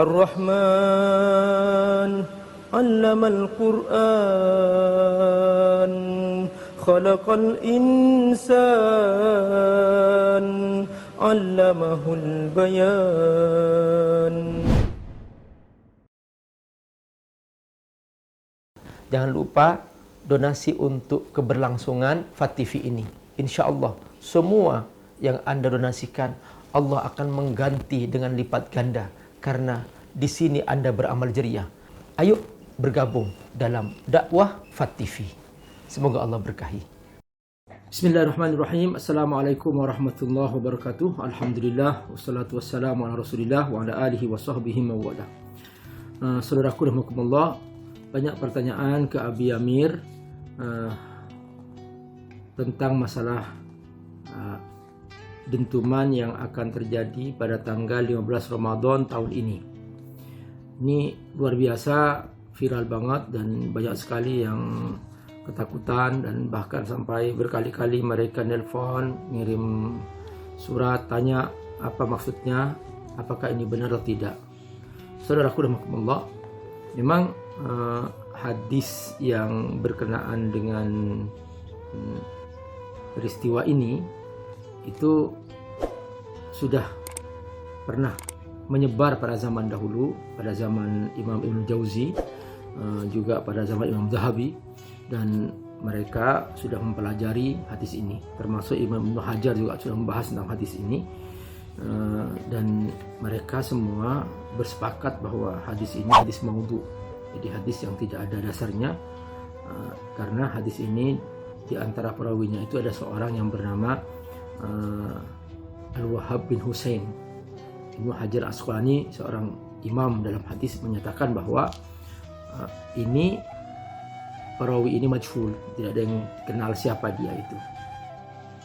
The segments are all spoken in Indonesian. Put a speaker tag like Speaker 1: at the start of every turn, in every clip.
Speaker 1: Ar-Rahman 'allamal Qur'an khalaqal insan 'allamahul bayan. Jangan lupa donasi untuk keberlangsungan FAT-TV ini. Insya Allah semua yang Anda donasikan Allah akan mengganti dengan lipat ganda, karena di sini Anda beramal jariah. Ayo bergabung dalam dakwah FAT-TV. Semoga Allah berkahi. Bismillahirrahmanirrahim. Assalamualaikum warahmatullahi wabarakatuh. Alhamdulillah wassalatu wassalamu ala Rasulillah wa ala alihi wa sahbihi mawala. Saudaraku rahimakumullah, banyak pertanyaan ke Abi Amir tentang masalah dentuman yang akan terjadi pada tanggal 15 Ramadan tahun ini. Ini luar biasa, viral banget, dan banyak sekali yang ketakutan, dan bahkan sampai berkali-kali mereka nelpon, ngirim surat, tanya apa maksudnya, apakah ini benar atau tidak. Saudaraku rahimakumullah, memang hadis yang berkenaan dengan peristiwa ini itu sudah pernah menyebar pada zaman dahulu, pada zaman Imam Ibn Jauzi, juga pada zaman Imam Zahabi, dan mereka sudah mempelajari hadis ini. Termasuk Imam Ibn Hajar juga sudah membahas tentang hadis ini, dan mereka semua bersepakat bahwa hadis ini hadis maudhu. Jadi hadis yang tidak ada dasarnya, karena hadis ini di antara perawinya itu ada seorang yang bernama Al-Wahhab bin Husain. Ibnu Hajar Asqalani, seorang imam dalam hadis, menyatakan bahwa ini perawi ini majhul, tidak ada yang kenal siapa dia itu.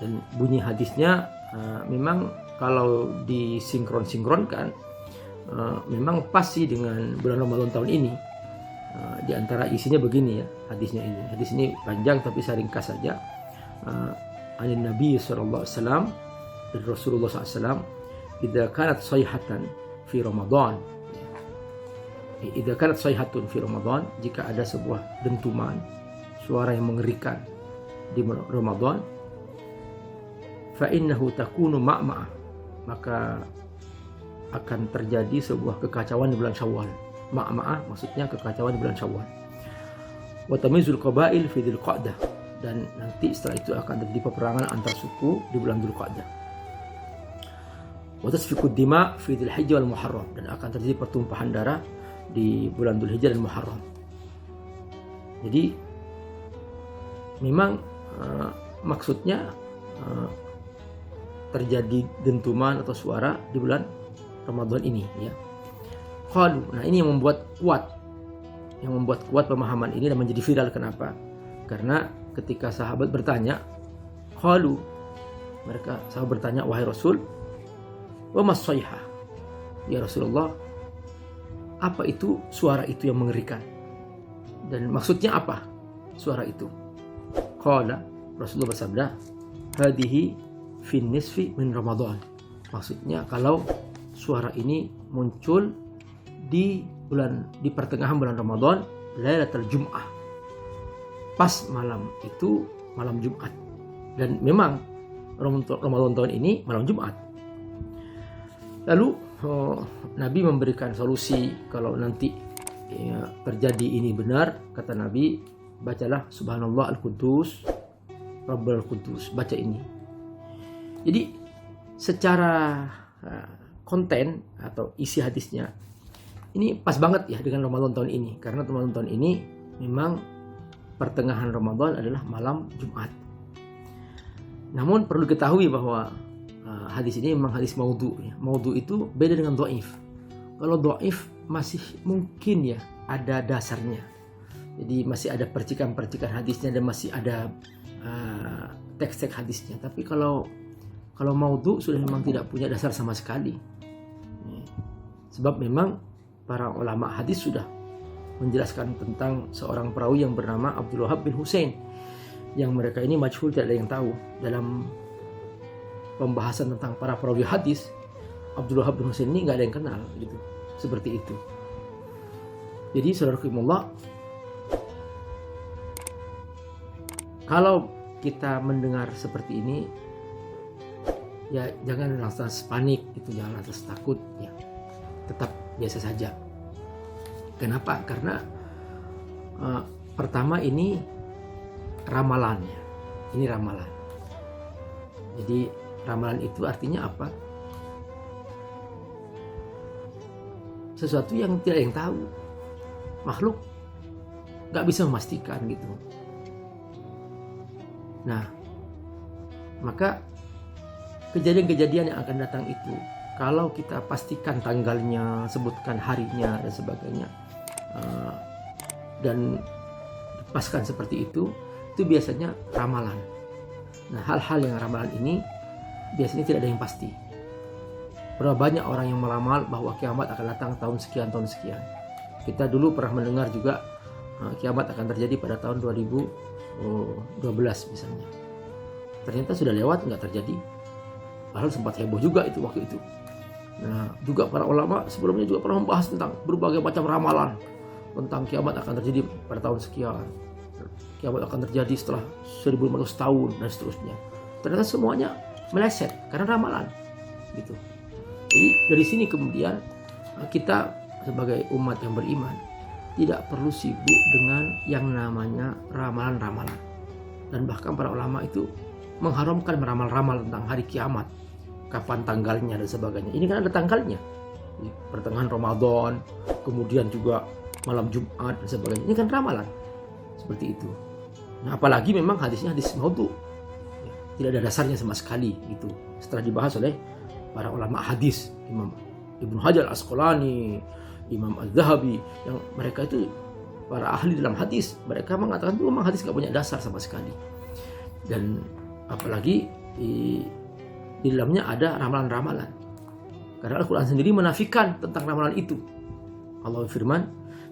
Speaker 1: Dan bunyi hadisnya memang kalau disinkronkan memang pas sih dengan bulan Ramadan tahun ini. Di antara isinya begini ya hadisnya ini. Hadis ini panjang tapi saya ringkas saja. Anin Nabi sallallahu alaihi wasallam, dari Rasulullah SAW, idza kanat sayhatan fi Ramadan. Idza kanat sayhatun fi Ramadan, jika ada sebuah dentuman, suara yang mengerikan di Ramadan, fa innahu takunu ma'ma'ah, maka akan terjadi sebuah kekacauan di bulan Syawal. Ma'ma'ah maksudnya kekacauan di bulan Syawal. Wa tamizul qabail fi Dzulqa'dah, dan nanti setelah itu akan terjadi peperangan antar suku di bulan Dzulqa'dah. Wa tasfikud dima fi Dzulhijjah wal Muharram, dan akan terjadi pertumpahan darah di bulan Dzulhijjah dan Muharram. Jadi memang maksudnya terjadi dentuman atau suara di bulan Ramadan ini ya. Qalu, nah ini yang membuat kuat pemahaman ini dan menjadi viral. Kenapa? Karena ketika sahabat bertanya, qalu, sahabat bertanya, wahai Rasul, wa mas sayhah, ya Rasulullah, apa itu suara itu yang mengerikan, dan maksudnya apa suara itu? Qala, Rasulullah bersabda, hadihi fin nisfi min Ramadan, maksudnya kalau suara ini muncul di pertengahan bulan Ramadan, Lailatul Jum'ah, pas malam itu malam Jumat. Dan memang Ramadan tahun ini malam Jumat. Lalu Nabi memberikan solusi kalau nanti terjadi ini benar. Kata Nabi, bacalah Subhanallah Al-Quddus Rabbul Quddus, baca ini. Jadi secara konten atau isi hadisnya ini pas banget ya dengan Ramadan tahun ini, karena Ramadan tahun ini memang pertengahan Ramadan adalah malam Jumat. Namun perlu diketahui bahwa hadis ini memang hadis maudhu ya. Maudhu itu beda dengan dhaif. Kalau dhaif masih mungkin ya ada dasarnya. Jadi masih ada percikan-percikan hadisnya dan masih ada teks-teks hadisnya. Tapi kalau maudhu sudah memang tidak punya dasar sama sekali. Sebab memang para ulama hadis sudah menjelaskan tentang seorang perawi yang bernama Abdul Wahhab bin Husain, yang mereka ini majhul, tidak ada yang tahu. Dalam pembahasan tentang para perawi hadis, Abdul Wahhab bin Husain ini nggak ada yang kenal gitu. seperti itu. Jadi saudarakumullah, kalau kita mendengar seperti ini, ya jangan langsung panik, itu jangan langsung takut, ya tetap biasa saja. Kenapa? Karena pertama ini ramalannya, ini ramalan. Jadi ramalan itu artinya apa? Sesuatu yang tidak ada yang tahu, makhluk nggak bisa memastikan gitu. Nah, maka kejadian-kejadian yang akan datang itu, kalau kita pastikan tanggalnya, sebutkan harinya dan sebagainya, dan dipaskan seperti itu biasanya ramalan. Nah, hal-hal yang ramalan ini biasanya tidak ada yang pasti. Berapa banyak orang yang meramal bahwa kiamat akan datang tahun sekian, tahun sekian. Kita dulu pernah mendengar juga kiamat akan terjadi pada tahun 2012 misalnya. Ternyata sudah lewat, nggak terjadi. Padahal sempat heboh juga itu waktu itu. Nah, juga para ulama sebelumnya juga pernah membahas tentang berbagai macam ramalan tentang kiamat akan terjadi pada tahun sekian. Kiamat akan terjadi setelah 1500 tahun dan seterusnya. Ternyata semuanya meleset karena ramalan gitu. Jadi dari sini kemudian kita sebagai umat yang beriman tidak perlu sibuk dengan yang namanya ramalan-ramalan. Dan bahkan para ulama itu mengharamkan meramal-ramal tentang hari kiamat, kapan tanggalnya dan sebagainya. Ini kan ada tanggalnya, di pertengahan Ramadan, kemudian juga malam Jumat dan sebagainya. Ini kan ramalan seperti itu. Nah, apalagi memang hadisnya hadis maudhu, tidak ada dasarnya sama sekali gitu. Setelah dibahas oleh para ulama hadis, Imam Ibnu Hajar Al-Asqalani, Imam Al-Zahabi, yang mereka itu para ahli dalam hadis, mereka mengatakan itu memang hadis gak punya dasar sama sekali. Dan apalagi di dalamnya ada ramalan-ramalan. Karena Al-Quran sendiri menafikan tentang ramalan itu. Allah firman,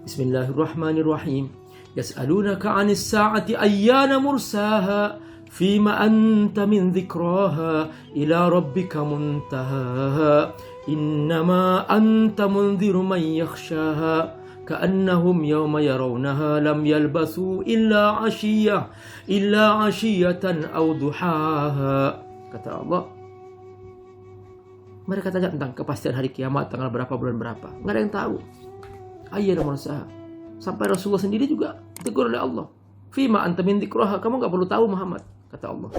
Speaker 1: Bismillahirrahmanirrahim. Yas'alunaka 'anis sa'ati ayyana mursaha fima anta min dzikraha ila rabbika muntahaha innama anta mundziru man yakhshaha ka'annahum yawma yarawnaha lam yalbasu illa 'ashiyatan aw duhaha. Kata Allah, mereka tanya tentang kepastian hari kiamat, tanggal berapa, bulan berapa. Nggak ada yang tahu. Ayyana mursaha. Sampai Rasulullah sendiri juga ditegur oleh Allah. Fima anta min dzikraha, kamu nggak perlu tahu Muhammad, kata Allah.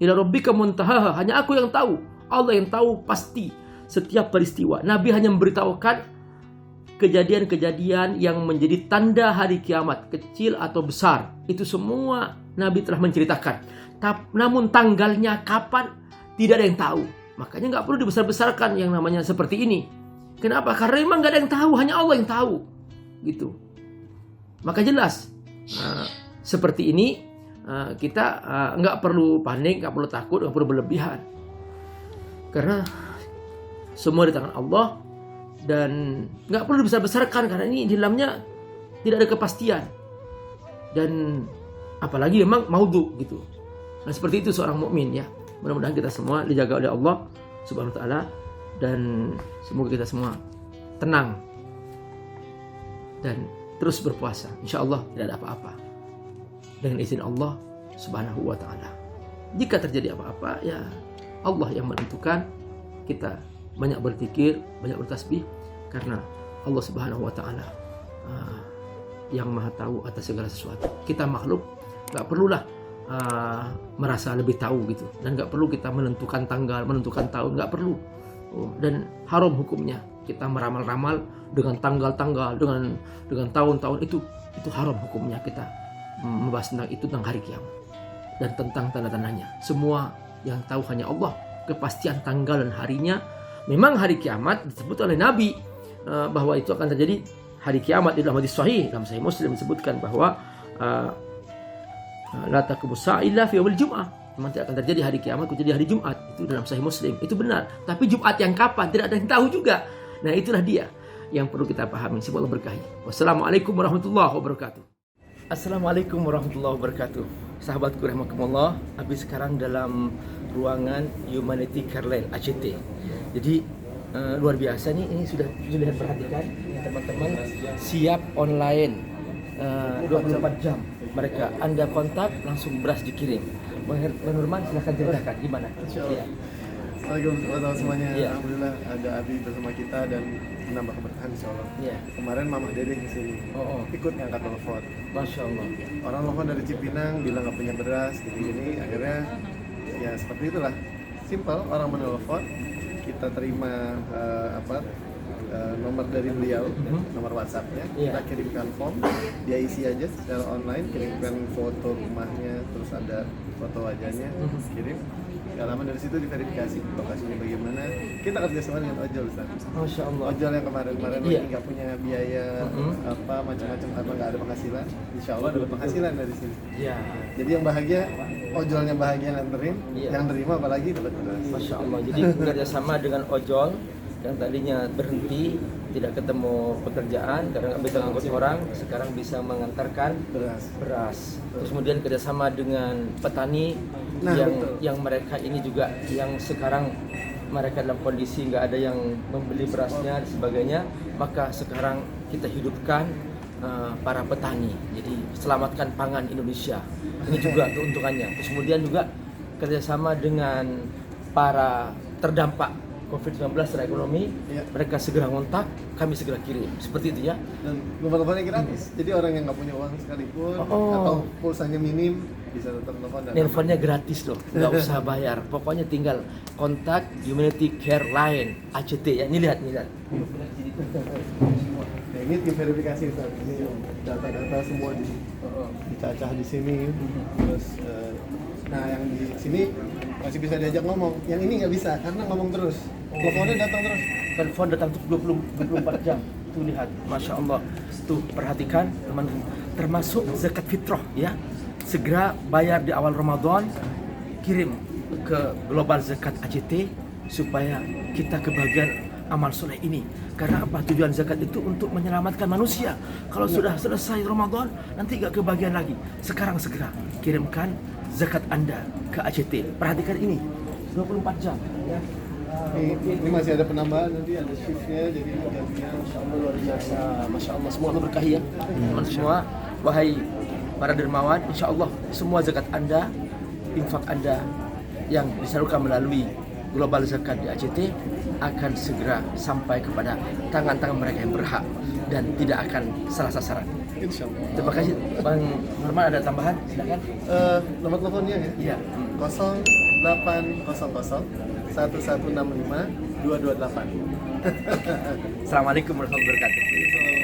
Speaker 1: Ila rabbika muntahaha, hanya aku yang tahu. Allah yang tahu pasti setiap peristiwa. Nabi hanya memberitahukan kejadian-kejadian yang menjadi tanda hari kiamat, kecil atau besar. Itu semua Nabi telah menceritakan. Namun tanggalnya kapan tidak ada yang tahu. Makanya nggak perlu dibesar-besarkan yang namanya seperti ini. Kenapa? Karena memang nggak ada yang tahu, hanya Allah yang tahu. Gitu. Maka jelas seperti ini kita nggak perlu panik, nggak perlu takut, nggak perlu berlebihan. Karena semua di tangan Allah dan nggak perlu dibesar-besarkan karena ini di dalamnya tidak ada kepastian dan apalagi memang maudhu gitu. Nah seperti itu seorang mukmin ya. Mudah-mudahan kita semua dijaga oleh Allah Subhanahu wa taala dan semoga kita semua tenang dan terus berpuasa. Insya Allah tidak ada apa-apa dengan izin Allah Subhanahu wa taala. Jika terjadi apa-apa ya Allah yang menentukan. Kita banyak berzikir, banyak bertasbih karena Allah Subhanahu wa taala yang Maha tahu atas segala sesuatu. Kita makhluk enggak perlulah merasa lebih tahu gitu dan enggak perlu kita menentukan tanggal, menentukan tahun, enggak perlu. Dan haram hukumnya kita meramal-ramal dengan tanggal-tanggal, dengan tahun-tahun itu haram hukumnya kita membahas tentang itu, tentang hari kiamat dan tentang tanda-tandanya. Semua yang tahu hanya Allah. Kepastian tanggal dan harinya, memang hari kiamat disebut oleh Nabi bahwa itu akan terjadi hari kiamat. Di dalam hadis sahih, dalam Sahih Muslim disebutkan bahwa la taqumu sa'a illa fi yaumil jum'ah. Memang tidak akan terjadi hari kiamat kecuali hari Jumat. Itu dalam Sahih Muslim. Itu benar. Tapi Jumat yang kapan tidak ada yang tahu juga. Nah, itulah dia yang perlu kita pahami. Semoga Allah berkahi. Wassalamualaikum warahmatullahi wabarakatuh. Assalamualaikum warahmatullahi wabarakatuh. Sahabatku rahimakumullah, habis sekarang dalam ruangan Humanity Care Lane ACT. Jadi luar biasa nih. Ini sudah dilihat, perhatikan teman-teman, siap online 24 jam. Mereka Anda kontak langsung beras dikirim. Bang Nurman, silahkan ceritakan gimana? Ya.
Speaker 2: Assalamualaikum semuanya.
Speaker 1: Ya.
Speaker 2: Alhamdulillah ada Abi bersama kita dan menambah keberkahan insya Allah.
Speaker 1: Ya.
Speaker 2: Kemarin Mama Dede di sini ikut ngangkat telepon.
Speaker 1: Masya Allah.
Speaker 2: Orang telepon dari Cipinang bilang nggak punya beras gini-gini. Akhirnya ya seperti itulah. Simpel, orang menelpon, kita terima nomor dari beliau, nomor WhatsAppnya, kita kirimkan form, dia isi aja secara online, kirimkan foto rumahnya, terus ada foto wajahnya, kirim. Gak lama dari situ diverifikasi lokasinya bagaimana. Kita kerjasama dengan ojol, Ustaz.
Speaker 1: Masya Allah.
Speaker 2: Ojol yang kemarin lagi nggak punya biaya apa macam-macam karena nggak ada penghasilan. Insya Allah dapat penghasilan dari sini.
Speaker 1: Ya.
Speaker 2: Jadi yang bahagia, ojolnya bahagia nganterin, yang terima apalagi dapat beras.
Speaker 1: Masya Allah. Jadi kerjasama dengan ojol yang tadinya berhenti, tidak ketemu pekerjaan karena nggak bisa ngangkut orang, sekarang bisa mengantarkan beras. Terus kemudian kerjasama dengan petani yang mereka ini juga yang sekarang mereka dalam kondisi nggak ada yang membeli berasnya dan sebagainya, maka sekarang kita hidupkan para petani. Jadi selamatkan pangan Indonesia. Ini juga keuntungannya. Terus kemudian juga kerjasama dengan para terdampak COVID-19 secara ekonomi, mereka segera ngontak, kami segera kirim, seperti itu ya.
Speaker 2: Dan nomor-nomornya gratis, jadi orang yang nggak punya uang sekalipun atau pulsanya minim bisa tetap telepon.
Speaker 1: Nelfonnya gratis loh, nggak usah bayar. Pokoknya tinggal kontak Humanity Care Line ACT ya. Ini lihat.
Speaker 2: Nah, ini tim verifikasi, Ustaz. Ini data-data semua dicacah di sini. Terus, nah yang di sini masih bisa diajak ngomong, yang ini nggak bisa karena ngomong terus. Teleponnya datang terus.
Speaker 1: Telepon datang 24 jam. Tuh lihat, Masya Allah. Tuh perhatikan teman-teman, termasuk zakat fitrah ya. Segera bayar di awal Ramadan, kirim ke Global Zakat ACT supaya kita kebagian amal soleh ini. Karena apa? Tujuan zakat itu untuk menyelamatkan manusia. Kalau sudah selesai Ramadan, nanti gak kebagian lagi. Sekarang segera kirimkan zakat Anda ke ACT. Perhatikan ini, 24 jam ya.
Speaker 2: Ini masih ada penambahan, nanti ada shiftnya, jadi gantinya.
Speaker 1: Masya Allah luar biasa. Masya Allah, semua Allah berkahi ya. Teman semua, wahai para dermawan, insya Allah semua zakat Anda, infak Anda yang disalurkan melalui Global Zakat di ACT akan segera sampai kepada tangan-tangan mereka yang berhak dan tidak akan salah sasaran.
Speaker 2: Insya Allah.
Speaker 1: Terima kasih Bang Norman, ada tambahan? Silakan.
Speaker 2: Nomor teleponnya ya?
Speaker 1: Iya.
Speaker 2: 0800 1165 228.
Speaker 1: Assalamualaikum warahmatullahi wabarakatuh.